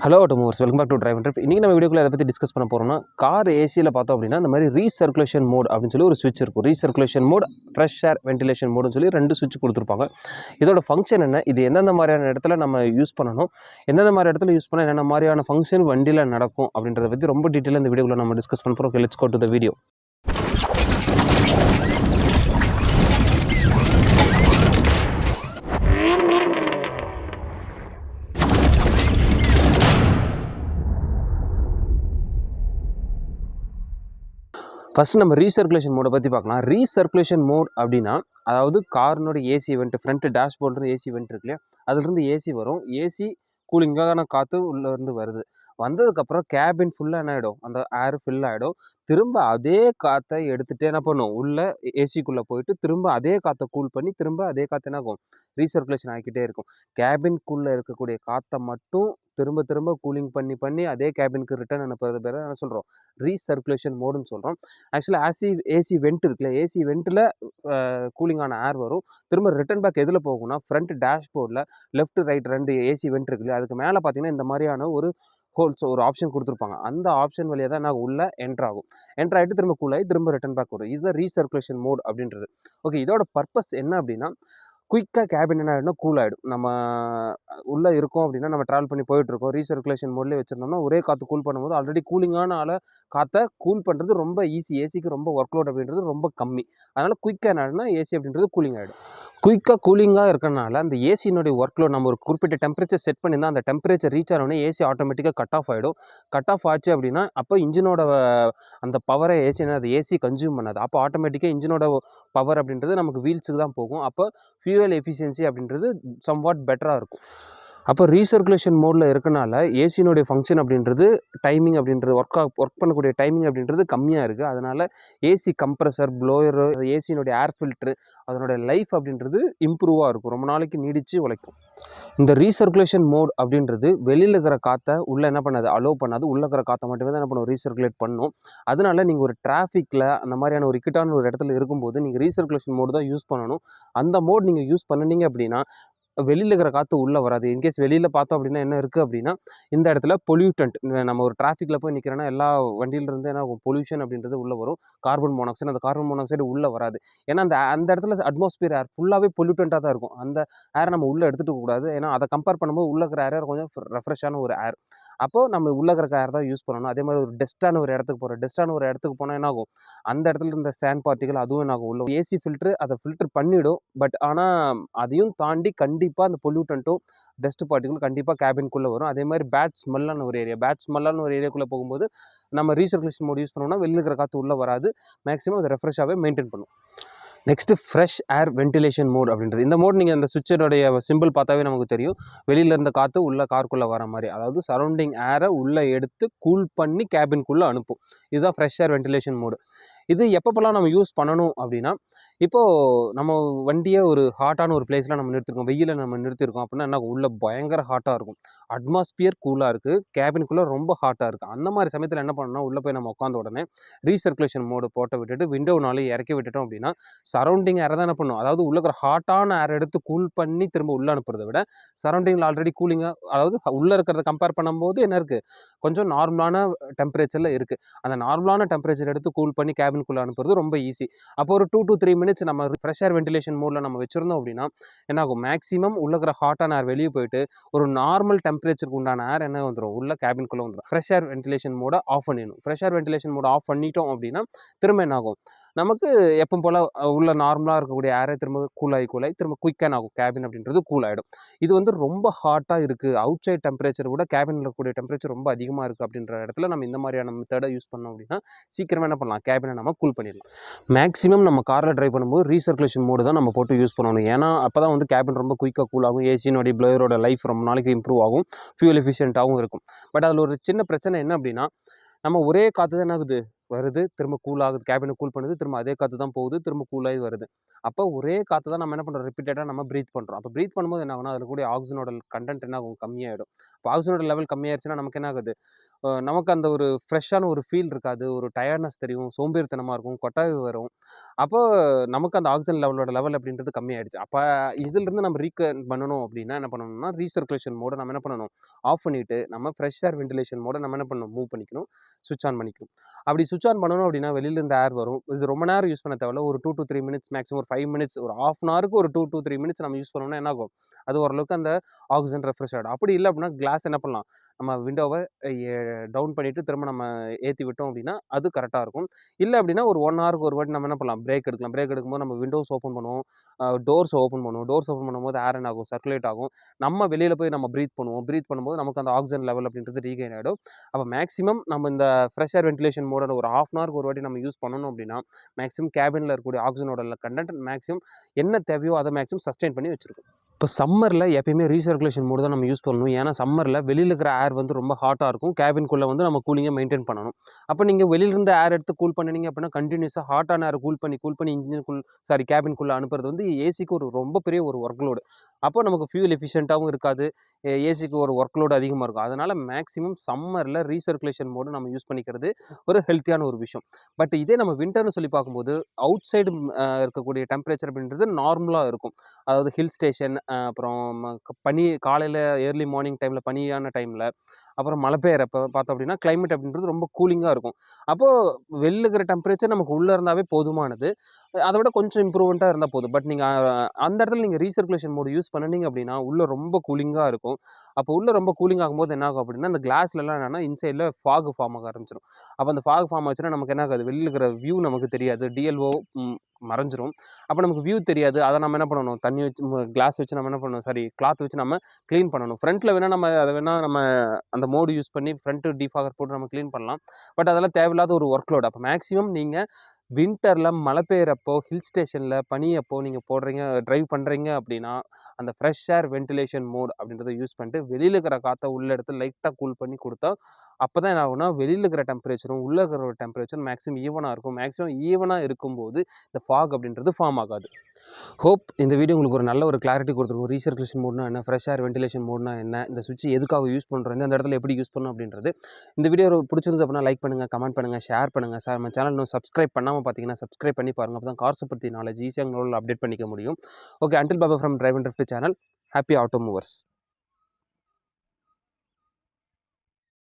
Hello Automovers, welcome back to drive trip. இன்றைக்கி நம்ம வீடியோக்குள்ள அதை பற்றி டிஸ்கஸ் பண்ண போகிறோம்னா, கார் ஏசியில் பார்த்தோம் அப்படின்னா இந்த மாதிரி ரீசர்க்குலேஷன் மோட் அப்படின்னு சொல்லி ஒரு ஸ்விட்ச் இருக்கும். Recirculation mode, fresh air ventilation மோடுன்னு சொல்லி 2 ஸ்விட்ச் கொடுத்துருப்பாங்க. இதோட ஃபங்க்ஷன் என்ன, இது எந்தெந்த மாதிரியான இடத்துல நம்ம யூஸ் பண்ணணும், எந்தெந்த மாதிரி இடத்துல யூஸ் பண்ணால் என்னென்ன மாதிரியான ஃபங்க்ஷன் வண்டியில் நடக்கும் அப்படின்றத பற்றி ரொம்ப டீட்டெயிலாக இந்த வீடியோவில் நம்ம டிஸ்கஸ் பண்ண போகிறோம். Let's go to the video. First நம்ம ரீசர்க்குலேஷன் மோடை பற்றி பார்க்கலாம். ரீசர்க்குலேஷன் மோட் அப்படின்னா, அதாவது காரினோட ஏசி வெண்ட், ஃப்ரண்ட் டேஷ்போர்டில் ஏசி வெண்ட் இருக்கு இல்லையா, அதுலேருந்து ஏசி வரும். ஏசி கூலிங்கான காற்று உள்ளேருந்து வருது. வந்ததுக்கப்புறம் கேபின் ஃபுல்லாக என்ன ஆகிடும், அந்த ஏர் ஃபில் ஆகிடும். திரும்ப அதே காற்றை எடுத்துகிட்டு என்ன பண்ணும், உள்ளே ஏசிக்குள்ளே போயிட்டு திரும்ப அதே காற்றை கூல் பண்ணி திரும்ப அதே காற்று என்ன ஆகும், ரீசர்க்குலேஷன் ஆகிக்கிட்டே இருக்கும். கேபின்குள்ளே இருக்கக்கூடிய காற்றை மட்டும் திரும்ப திரும்ப கூலிங் பண்ணி அதே கேபினுக்கு ரிட்டர்ன் அனுப்புறது பேர் என்ன சொல்கிறோம், ரீசர்க்குலேஷன் மோடுன்னு சொல்கிறோம். ஆக்சுவலாக ஏசி வெண்ட் இருக்குல்ல, ஏசி வெண்ட்டில் கூலிங்கான ஏர் வரும். திரும்ப ரிட்டர்ன் பேக் எதில் போகும்னா, ஃப்ரண்ட் டேஷ்போர்டில் லெஃப்ட் ரைட் 2 ஏசி வெண்ட் இருக்குல்ல, அதுக்கு மேலே பார்த்தீங்கன்னா இந்த மாதிரியான ஒரு ஹோல்ஸ் ஒரு ஆப்ஷன் கொடுத்துருப்பாங்க. அந்த ஆப்ஷன் வழியாக தான் நான் உள்ளே என்ட்ராகும். என்ட்ராகிட்டு திரும்ப கூல் ஆகி திரும்ப ரிட்டர்ன் பேக் வரும். இதுதான் ரீசர்க்குலேஷன் மோட் அப்படின்றது. ஓகே, இதோட பர்பஸ் என்ன அப்படின்னா, குயிக்காக கேபின் என்ன ஆகிடும்னா கூல் ஆகிடும். நம்ம உள்ளே இருக்கோம் அப்படின்னா, நம்ம ட்ராவல் பண்ணி போயிட்டுருக்கோம், ரீசர்க்குலேஷன் மோட்லேயே வச்சுருந்தோம்னா ஒரே காற்று கூல் பண்ணும்போது ஆல்ரெடி கூலிங்கான காற்றை கூல் பண்ணுறது ரொம்ப ஈஸி. ஏசிக்கு ரொம்ப ஒர்க் லோட் அப்படின்றது ரொம்ப கம்மி. அதனால் குயிக்காக என்ன ஆகிடும்னா ஏசி அப்படின்றது கூலிங் ஆகிடும். குயிக்காக கூலிங்காக இருக்கிறனால அந்த ஏசியினுடைய ஒர்க் லோட் நம்ம ஒரு குறிப்பிட்ட டெம்பரேச்சர் செட் பண்ணியிருந்தால் அந்த டெம்பரேச்சர் ரீச் ஆனோடனே ஏசி ஆட்டோமேட்டிக்காக கட் ஆஃப் ஆகிடும். கட் ஆஃப் ஆச்சு அப்படின்னா அப்போ இன்ஜினோட அந்த பவரை அது ஏசி கன்சியூம் பண்ணாது. அப்போ ஆட்டோமேட்டிக்காக இன்ஜினோட பவர் அப்படின்றது நமக்கு வீல்ஸுக்கு தான் போகும். அப்போ ஃபியூவல் எஃபிஷியன்சி அப்படின்றது சம்வாட் பெட்டராக இருக்கும். அப்போ ரீசர்க்குலேஷன் மோடில் இருக்கனால ஏசியினுடைய ஃபங்க்ஷன் அப்படின்றது, டைமிங் அப்படின்றது, ஒர்க் பண்ணக்கூடிய டைமிங் அப்படின்றது கம்மியாக இருக்குது. அதனால் ஏசி கம்ப்ரஸர், ப்ளோயரு, ஏசியினுடைய ஏர் ஃபில்ட்ரு அதனுடைய லைஃப் அப்படின்றது இம்ப்ரூவாக இருக்கும், ரொம்ப நாளைக்கு நீடித்து உழைக்கும். இந்த ரீசர்க்குலேஷன் மோட் அப்படின்றது வெளியில் இருக்கிற காற்றை உள்ளே என்ன பண்ணாது, அலோவ் பண்ணாது. உள்ளே இருக்கிற காற்றை மட்டுமே தான் என்ன பண்ணும், ரீசர்க்குலேட் பண்ணும். அதனால நீங்கள் ஒரு டிராஃபிக்கில் அந்த மாதிரியான ஒரு இக்கட்டான ஒரு இடத்துல இருக்கும்போது நீங்கள் ரீசர்க்குலேஷன் மோடு தான் யூஸ் பண்ணணும். அந்த மோட் நீங்கள் யூஸ் பண்ணினீங்க அப்படின்னா வெளியில் இருக்கிற காற்று உள்ளே வராது. இன்கேஸ் வெளியில் பார்த்தோம் அப்படின்னா என்ன இருக்குது அப்படின்னா, இந்த இடத்துல பொல்யூட்டன்ட், நம்ம ஒரு டிராஃபிக்கில் போய் நிற்கிறோன்னா எல்லா வண்டியிலிருந்து என்ன ஆகும், பொல்யூஷன் அப்படின்றது உள்ளே வரும். கார்பன் மோனாக்சைடு, அந்த கார்பன் மோனாக்சைடு உள்ளே வராது. ஏன்னா அந்த இடத்துல அட்மாஸ்பியர் ஏர் ஃபுல்லாகவே பொல்யூட்டண்ட்டாக தான் இருக்கும். அந்த ஏரை நம்ம உள்ளே எடுத்துகிட்டு கூடாது. ஏன்னா அதை கம்பேர் பண்ணும்போது உள்ளே இருக்கிற ஏர் கொஞ்சம் ரெஃப்ரெஷ்ஷான ஒரு ஏர். அப்போது நம்ம உள்ளே இருக்கிற ஏர் தான் யூஸ் பண்ணணும். அதே மாதிரி ஒரு டஸ்ட்டான ஒரு இடத்துக்கு போனால் என்ன ஆகும், அந்த இடத்துல இருந்த சேண்ட் பார்ட்டிகள் அதுவும் என்ன ஆகும், உள்ள ஏசி ஃபில்ட்ரு அதை ஃபில்ட்ரு பண்ணிவிடும். பட் ஆனால் அதையும் தாண்டி கண்டிப்பாக அந்த பொல்யூட்டன்ட்டும் டஸ்ட் பார்ட்டிகளும் கண்டிப்பாக கேபின்குள்ளே வரும். அதே மாதிரி பேட் ஸ்மெல்லான ஒரு ஏரியாக்குள்ளே போகும்போது நம்ம ரீசர்க்குலேஷன் மோட் யூஸ் பண்ணோம்னா வெளியில் இருக்கிற காற்று உள்ளே வராது. மேக்ஸிமம் அதை ரெஃப்ரெஷ்ஷாகவே மெயின்டைன் பண்ணும். Next fresh air ventilation mode அப்படின்றது. இந்த மோட் நீங்கள் அந்த சுவிட்சோடைய சிம்பிள் பார்த்தாவே நமக்கு தெரியும். வெளியில் இருந்த காற்று உள்ளே காருக்குள்ளே வர மாதிரி, அதாவது சரௌண்டிங் ஏரை உள்ளே எடுத்து கூல் பண்ணி கேபின்குள்ளே அனுப்பும். இதுதான் ஃப்ரெஷ் ஏர் வென்டிலேஷன் மோடு. இது எப்பப்போலாம் நம்ம யூஸ் பண்ணணும் அப்படின்னா, இப்போது நம்ம வண்டியை ஒரு ஹாட்டான ஒரு பிளேஸில் நம்ம நிறுத்திருக்கோம், வெயிலில் நம்ம நிறுத்திருக்கோம் அப்படின்னா என்ன, உள்ளே பயங்கர ஹாட்டாக இருக்கும். அட்மாஸ்பியர் கூலாக இருக்குது, கேபினுக்குள்ளே ரொம்ப ஹாட்டாக இருக்குது. அந்த மாதிரி சமயத்தில் என்ன பண்ணணும்னா, உள்ளே போய் நம்ம உட்காந்த உடனே ரீசர்க்குலேஷன் மோடு போட்டு விட்டுட்டு விண்டோனாலே இறக்கி விட்டுட்டோம் அப்படின்னா சரௌண்டிங் ஏரை தான் என்ன பண்ணும், அதாவது உள்ளே இருக்கிற ஹாட்டான ஏர் எடுத்து கூல் பண்ணி திரும்ப உள்ளே அனுப்புறதை விட சரௌண்டிங்கில் ஆல்ரெடி கூலிங்காக, அதாவது உள்ளே இருக்கிறத கம்பேர் பண்ணும்போது என்ன இருக்குது, கொஞ்சம் நார்மலான டெம்பரேச்சரில் இருக்குது. அந்த நார்மலான டெம்பரேச்சர் எடுத்து கூல் பண்ணி கேபின்குள்ளே அனுப்புறது ரொம்ப ஈஸி. அப்போ ஒரு 2 to 3 minutes நம்ம ஃப்ரெஷ் ஏர் வென்டிலேஷன் மோடில் நம்ம வச்சுருந்தோம் அப்படின்னா என்ன ஆகும், மேக்ஸிமம் உள்ள இருக்கிற ஹாட்டான ஏர் வெளியே போயிட்டு ஒரு நார்மல் டெம்பரேச்சருக்கு உண்டான ஏர் என்ன வந்துடும், உள்ள கேபின்குள்ளே வந்துடும். ஃப்ரெஷ் ஏர் வென்டிலேஷன் மோடை ஆஃப் பண்ணிடணும். ஃப்ரெஷ் ஏர் வென்டிலேஷன் மோடை ஆஃப் பண்ணிட்டோம் அப்படின்னா திரும்ப என்ன ஆகும், நமக்கு எப்போ போல் உள்ள நார்மலாக இருக்கக்கூடிய ஏரை திரும்ப கூலாகி திரும்ப குயிக்காக ஆகும், கேபின் அப்படின்றது கூல் ஆகிடும். இது வந்து ரொம்ப ஹாட்டாக இருக்குது, அவுட் சைட் டெம்பரேச்சர் விட கேபினில் இருக்கக்கூடிய டெம்பரேச்சர் ரொம்ப அதிகமாக இருக்குது அப்படின்ற இடத்துல நம்ம இந்த மாதிரியான மெத்தடை யூஸ் பண்ணோம் அப்படின்னா சீக்கிரமாக என்ன பண்ணலாம், கேபினை நம்ம கூல் பண்ணிடலாம். மேக்ஸிமம் நம்ம காரில் ட்ரைவ் பண்ணும்போது ரீசர்க்குலேஷன் மோடு தான் நம்ம போட்டு யூஸ் பண்ணணும். ஏன்னா அப்போ தான் வந்து கேபின் ரொம்ப குயிக்காக கூல் ஆகும், ஏசியினுடைய ப்ளோயரோட லைஃப் ரொம்ப நாளைக்கு இம்ப்ரூவ் ஆகும், ஃபியூல் எஃபிஷியண்ட்டாகவும் இருக்கும். பட் அதில் ஒரு சின்ன பிரச்சனை என்ன அப்படின்னா, நம்ம ஒரே காற்று தான் என்ன ஆகுது, வருது, திரும்ப கூல் ஆகுது, கேபினை கூல் பண்ணுது, திரும்ப அதே காற்று தான் போகுது, திரும்ப கூலாகி வருது. அப்போ ஒரே காற்று தான் நம்ம என்ன பண்ணுறோம், ரிப்பீட்டடாக நம்ம ப்ரீத் பண்ணுறோம். அப்போ ப்ரீத் பண்ணும்போது என்ன ஆகும்னா, அதில் கூடிய ஆக்சிஜனோட கண்டென்ட் என்ன ஆகும், கம்மியாயிடும். இப்போ ஆக்சிஜனோட லெவல் கம்மியாயிருச்சுன்னா நமக்கு என்ன ஆகுது, நமக்கு அந்த ஒரு ஃப்ரெஷ்ஷான ஒரு ஃபீல் இருக்காது, ஒரு டயர்ட்னஸ் தெரியும், சோம்பேறித்தனமாக இருக்கும், கொட்டாவி வரும். அப்போ நமக்கு அந்த ஆக்சிஜன் லெவல் அப்படின்றது கம்மியாயிடுச்சு. அப்போ இதிலிருந்து நம்ம பண்ணணும் அப்படின்னா என்ன பண்ணணும்னா, ரீசர்க்குலேஷன் மோட நம்ம என்ன பண்ணணும், ஆஃப் பண்ணிவிட்டு நம்ம ஃப்ரெஷ் ஏர் வென்டிலேஷன் மோட நம்ம என்ன பண்ணணும், மூவ் பண்ணிக்கணும், ஸ்விட்ச் ஆன் பண்ணிக்கணும். அப்படி ஸ்விட்ச் ஆன் பண்ணணும் அப்படின்னா வெளியில இருந்து ஏர் வரும். இது ரொம்ப நேரம் யூஸ் பண்ண தேவையில்ல. ஒரு 2 to 3 மினிட்ஸ், மேக்ஸிமம் ஒரு 5 மினிட்ஸ், ஒரு ½ அன் ஹவருக்கு ஒரு 2 to 3 மினிட்ஸ் நம்ம யூஸ் பண்ணோம்னா என்ன ஆகும், அது ஓரளவுக்கு அந்த ஆக்சிஜன் ரெஃப்ரெஷ் ஆகிடும். அப்படி இல்லை அப்படின்னா கிளாஸ் என்ன பண்ணலாம், நம்ம விண்டோவை டவுன் பண்ணிவிட்டு திரும்ப நம்ம ஏற்றி விட்டோம் அப்படின்னா அது கரெக்டாக இருக்கும். இல்லை அப்படின்னா ஒரு 1 ஹவருக்கு ஒரு வாட்டி நம்ம என்ன பண்ணலாம், பிரேக் எடுக்கலாம். பிரேக் எடுக்கும்போது நம்ம விண்டோஸ் ஓப்பன் பண்ணுவோம், டோர்ஸ் ஓப்பன் பண்ணுவோம். டோர்ஸ் ஓப்பன் பண்ணும்போது ஏர் என்ன ஆகும், சர்க்குலேட் ஆகும். நம்ம வெளியில் போய் நம்ம ப்ரீத் பண்ணுவோம். ப்ரீத் பண்ணும்போது நமக்கு அந்த ஆக்சிஜன் லெவல் அப்படின்றது ரீகெயின் ஆகிடும். அப்போ மேக்ஸிமம் நம்ம இந்த ஃப்ரெஷ் ஏர் வென்டிலேஷன் மோட ஒரு ½ அன் ஹவருக்கு ஒரு வாட்டி நம்ம யூஸ் பண்ணணும் அப்படின்னா மேக்ஸிமம் கேபினில் இருக்கக்கூடிய ஆக்சிஜனோட கண்டென்ட் மேக்ஸிமம் என்ன தேவையோ அதை மேக்ஸிமம் சஸ்டெயின் பண்ணி வச்சுருக்கும். இப்போ சம்மரில் எப்பயுமே ரீசர்க்குலேஷன் மோடு தான் நம்ம யூஸ் பண்ணணும். ஏன்னா சம்மரில் வெளியில் இருக்கிற ஏர் வந்து ரொம்ப ஹாட்டாக இருக்கும். கேபின்குள்ளே வந்து நம்ம கூலிங்கை மெயின்டைன் பண்ணணும். அப்போ நீங்கள் வெளியிலிருந்து ஏர் எடுத்து கூல் பண்ணினீங்க அப்படின்னா கண்டினியூஸாக ஹாட்டான ஏர் கூல் பண்ணி கேபின்குள்ளே அனுப்புறது வந்து ஏசிக்கு ஒரு ரொம்ப பெரிய ஒரு ஒர்க் லோடு. அப்போ நமக்கு ஃபியூல் எஃபிஷியண்ட்டாகவும் இருக்காது, ஏசிக்கு ஒரு ஒர்க் லோடு அதிகமாக இருக்கும். அதனால் மேக்ஸிமம் சம்மரில் ரீசர்க்குலேஷன் மோடு நம்ம யூஸ் பண்ணிக்கிறது ஒரு ஹெல்த்தியான ஒரு விஷயம். பட் இதே நம்ம வின்டர்னு சொல்லி பார்க்கும்போது அவுட் சைடு இருக்கக்கூடிய டெம்பரேச்சர் அப்படின்றது நார்மலாக இருக்கும். அதாவது ஹில் ஸ்டேஷன், அப்புறம் பனி காலையில் ஏர்லி மார்னிங் டைமில் பனியான டைமில், அப்புறம் மழை பெய்யறப்ப பார்த்தோம் அப்படின்னா கிளைமேட் அப்படின்றது ரொம்ப கூலிங்காக இருக்கும். அப்போது வெளில இருக்கிற டெம்பரேச்சர் நமக்கு உள்ளே இருந்தாவே போதுமானது. அதை விட கொஞ்சம் இம்ப்ரூவ்மெண்ட்டாக இருந்தால் போதும். பட் நீங்கள் அந்த இடத்துல நீங்கள் ரீசர்க்குலேஷன் மோடு யூஸ் பண்ணினீங்க அப்படின்னா உள்ளே ரொம்ப கூலிங்காக இருக்கும். அப்போ உள்ளே ரொம்ப கூலிங் ஆகும்போது என்ன ஆகும் அப்படின்னா அந்த கிளாஸ்லலாம் என்னென்னா இன்சைடில் ஃபாக் ஃபார்ம் ஆக ஆரம்பிச்சிடும். அப்போ அந்த ஃபாக் ஃபார்ம் ஆச்சுன்னா நமக்கு என்ன ஆகாது, வெளியில் இருக்கிற வியூ நமக்கு தெரியாது, டிஎல்ஓ மறைஞ்சிரும். அப்போ நமக்கு வியூ தெரியாது. அதை நம்ம என்ன பண்ணணும், தண்ணி வச்சு கிளாஸ் வச்சு நம்ம என்ன பண்ணணும், கிளாத் வச்சு நம்ம க்ளீன் பண்ணணும். ஃப்ரண்ட்டில் வேணால் நம்ம அந்த மோடு யூஸ் பண்ணி ஃப்ரண்ட்டு டீஃபாகர் போட்டு நம்ம க்ளீன் பண்ணலாம். பட் அதெல்லாம் தேவையில்லாத ஒரு ஒர்க் லோட். அப்போ மேக்ஸிமம் நீங்கள் வின்டரில் மழை பெய்யறப்போ ஹில் ஸ்டேஷனில் பனியப்போ நீங்கள் ட்ரைவ் பண்ணுறீங்க அப்படின்னா அந்த ஃப்ரெஷ் ஏர் வென்டிலேஷன் மோட் அப்படின்றத யூஸ் பண்ணிட்டு வெளியில் இருக்கிற காற்றை உள்ள எடுத்து லைட்டாக கூல் பண்ணி கொடுத்தா அப்போ தான் என்ன ஆகுனா வெளியில் இருக்கிற டெம்பரேச்சரும் உள்ளே இருக்கிற டெம்பரேச்சர் மேக்ஸிமம் ஈவனாக இருக்கும். மேக்ஸிமம் ஈவனாக இருக்கும்போது இந்த ஃபாக் அப்படின்றது ஃபார்ம் ஆகாது. ஹோப் இந்த வீடியோ உங்களுக்கு ஒரு நல்ல ஒரு கிளாரிட்டி கொடுத்துருக்கும். ரீசர்க்குலேஷன் மோட்னா என்ன, ஃப்ரெஷ் ஏர் வென்டிலேஷன் மோட்னா என்ன, இந்த சுவிட்ச் எதுக்காக யூஸ் பண்ணுறோம், இந்த இடத்துல எப்படி யூஸ் பண்ணணும் அப்படின்றது. இந்த வீடியோ பிடிச்சிருந்து அப்படின்னா லைக் பண்ணுங்கள், கமெண்ட் பண்ணுங்கள், ஷேர் பண்ணுங்கள். சார் நம்ம சேனல் இன்னும் சப்ஸ்கிரைப் பண்ணாமல் பார்த்தீங்கன்னா சப்ஸ்கிரைப் பண்ணி பாருங்கள். அப்போ தான் கார்ஸை பற்றி நாலேஜ் ஈஸியாக உங்களால் அப்டேட் பண்ணிக்க முடியும். Okay, until Baba from drive and drift channel. Happy auto movers.